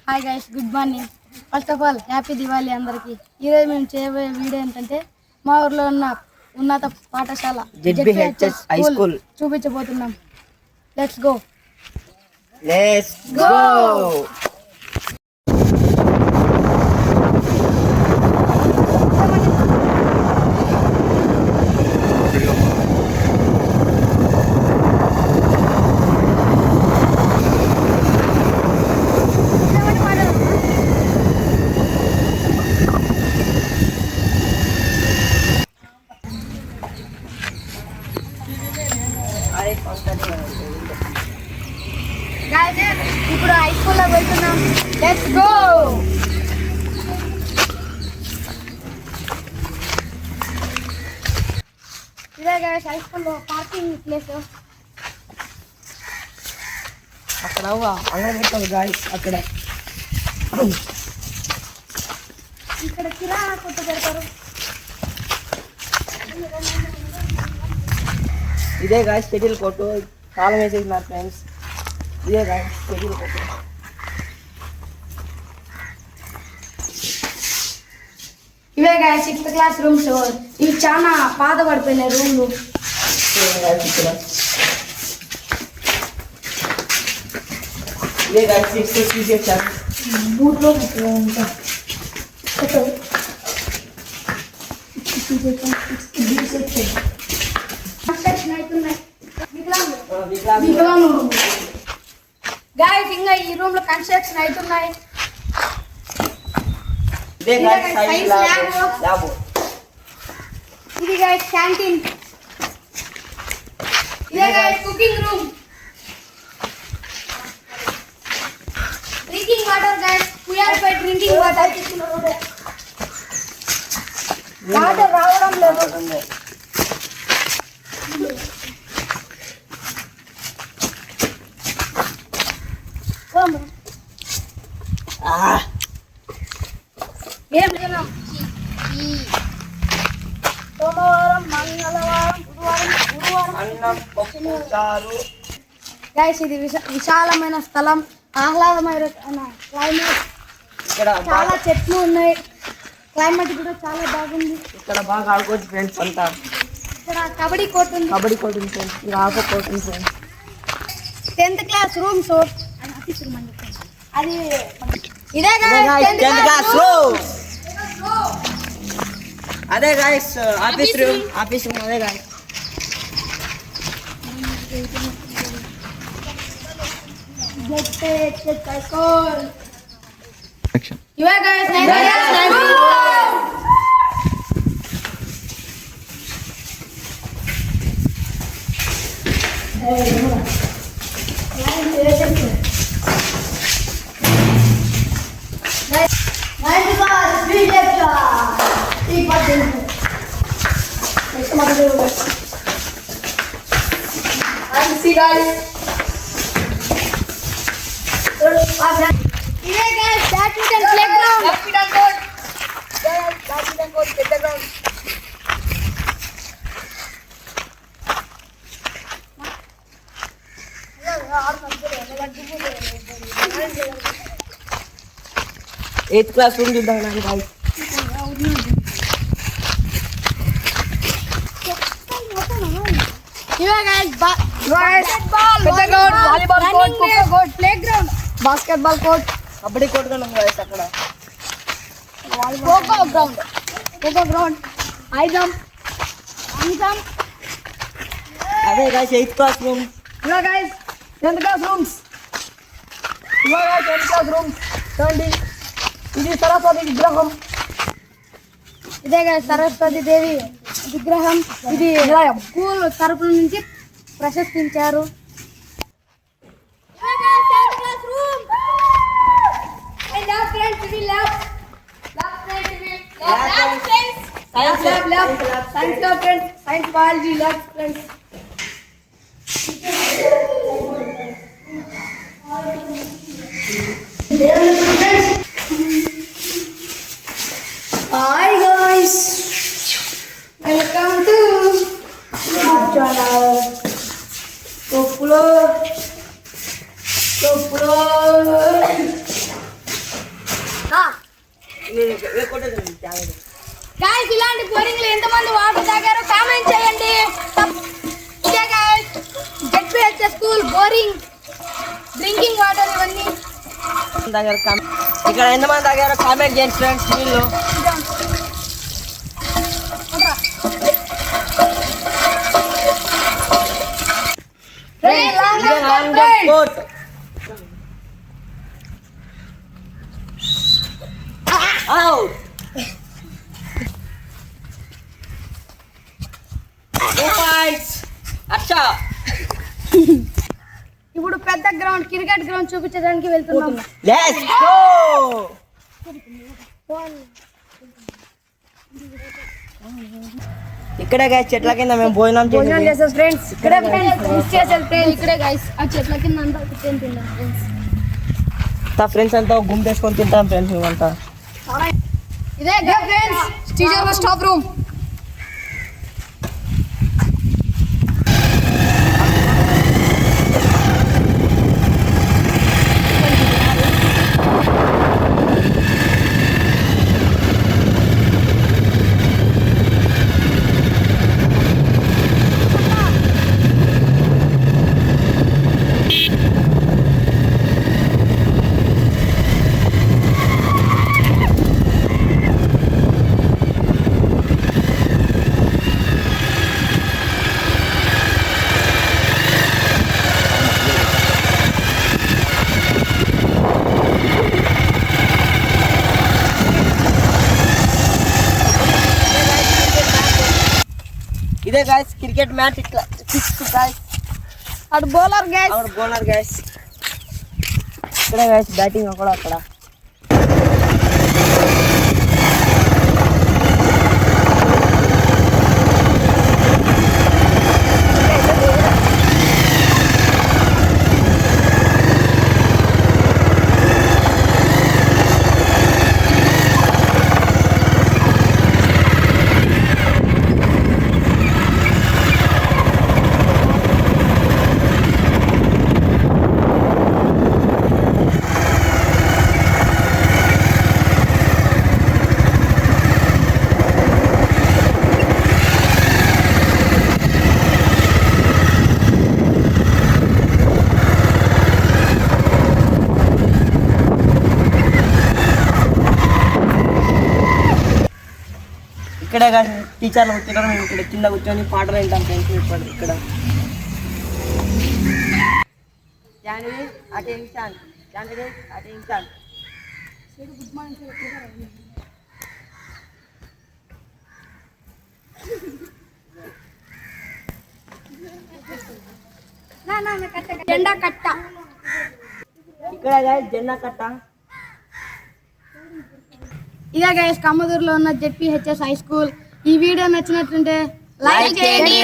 Hi guys, good morning. First of all happy Diwali అందరికి. ఈరోజు మేము చేయబోయే వీడియో ఏంటంటే మా ఊర్లో ఉన్న ఉన్నత పాఠశాల JBHS హై స్కూల్ చూపించబోతున్నాం. Let's go. ఇప్పుడు హై స్కూల్లో వెళ్తున్నాం. Let's go. ఇదే గైస్ హై స్కూల్లో పార్కింగ్ ప్లేస్. అక్కడ గాయస్ అక్కడ ఇక్కడ కిరాణా కొట్టు పెడతారు. ఇదే గాయస్ షటిల్ కొట్టు. తాళం వేసేసినారు ఫ్రెండ్స్. ఇదే గాయస్ షటిల్ కొట్టు. ఇవే గైస్ 6th క్లాస్ రూమ్స్. ఇవి చాలా పాత పడిపోయినాయి రూమ్లు. ఇదే గాయస్ 6th తీసేసారు. బూట్లో గాయస్ ఇంకా ఈ రూమ్ లో కన్స్ట్రక్షన్ అవుతున్నాయి. ఇదే గాయస్ సైన్స్ ల్యాబ్. ఇది గాయస్ క్యాంటీన్. ఇదే guys cooking room. Drinking water guys. we are for drinking water. Water రావడం లేదు. ఏం తిన్నాం? సోమవారం, మంగళవారం, గురువారం అన్నం పప్పు చారు. గైస్ ఇది విశాలమైన స్థలం, ఆహ్లాదమైన క్లైమేట్. ఇక్కడ చాలా చెట్లు ఉన్నాయి. క్లైమేట్ కూడా చాలా బాగుంది. ఇక్కడ బాగా ఆడుకోవచ్చు ఫ్రెండ్స్ అంతా. ఇక్కడ కబడ్డీ కోర్ట్ ఉంది. కబడ్డీ కోర్ట్ ఉంది ఫ్రెండ్స్. ఇది ఆకో కోర్ట్ ఉంది ఫ్రెండ్స్. 10th class rooms. అది ఇదే గాయ్స్ 10th క్లాస్ రూమ్. అదే గాయ్స్ ఆఫీస్ రూమ్. అదే గాయ్స్ ఇవే గాయ్స్ ఇదే guys badminton play ground. Badminton court పెద్ద గ్రౌండ్. ఎయిత్ క్లాస్ రూమ్ చూద్దాం గాయ్స్. ఇవే గైస్ పెద్ద ground. Volleyball court, play ground, basketball court, kabaddi court కూడా ఉంది గాయ్స్ అక్కడ. Kho kho ground, high jump, long jump. అదే గాయ్స్ 8th క్లాస్ రూమ్. ఇవే గైస్ 10th క్లాస్ రూమ్స్. ఇవే గైస్ 10th క్లాస్ రూమ్స్. చూడండి ఇది సరస్వతి విగ్రహం. ఇదే గైస్ సరస్వతి దేవి విగ్రహం. ఇది స్కూల్ తరపున నుంచి ప్రశస్తించారు. Science biology lab friends. Hi guys, welcome to channel. Guys ఇలాంటి బోరింగ్లు ఎంతమంది వాటర్ తాగారో కామెంట్ చేయండి. ఇదే guys ZPHS school boring drinking water ఇవన్నీ. ఇక్కడ ఎంతమంది తాగారో కామెంట్ చేయండి ఫ్రెండ్స్. వీళ్ళు ఇప్పుడు పెద్ద గ్రౌండ్ క్రికెట్ గ్రౌండ్ చూపించడానికి వెళ్తున్నాం. ఇక్కడే గైస్ చెట్ల కింద మేము భోజనం చేసాం ఫ్రెండ్స్. ఇక్కడే ఇక్కడే గైస్ ఆ చెట్ల కింద అంతా కూర్చొని తిన్నాం ఫ్రెండ్స్. ఫ్రెండ్స్ అంతా గుంపేసుకొని తింటాం ఫ్రెండ్స్ మేమంతా. ఇదే ఫ్రెండ్స్ టీచర్ స్టాఫ్ రూమ్. ఇదే గైస్ క్రికెట్ మ్యాచ్ ఇట్లా గైస్. అటు bowler guys. Our bowler guys. ఇక్కడ గైస్ బ్యాటింగ్ కూడా అక్కడ. ఇక్కడే కానీ టీచర్లు కూర్చుంటారు, మేము ఇక్కడ కింద కూర్చొని పాటలు వింటాం ఫ్రెండ్స్. ఇక్కడ అటెన్షన్ అటెన్షన్. జెండా కట్ట. ఇక్కడ జెండా కట్ట. ఇదే గైస్ కమ్మదూరులో ఉన్న జెడ్పీహెచ్ఎస్ హై స్కూల్. ఈ వీడియో నచ్చినట్టుంటే లైక్ చేయండి.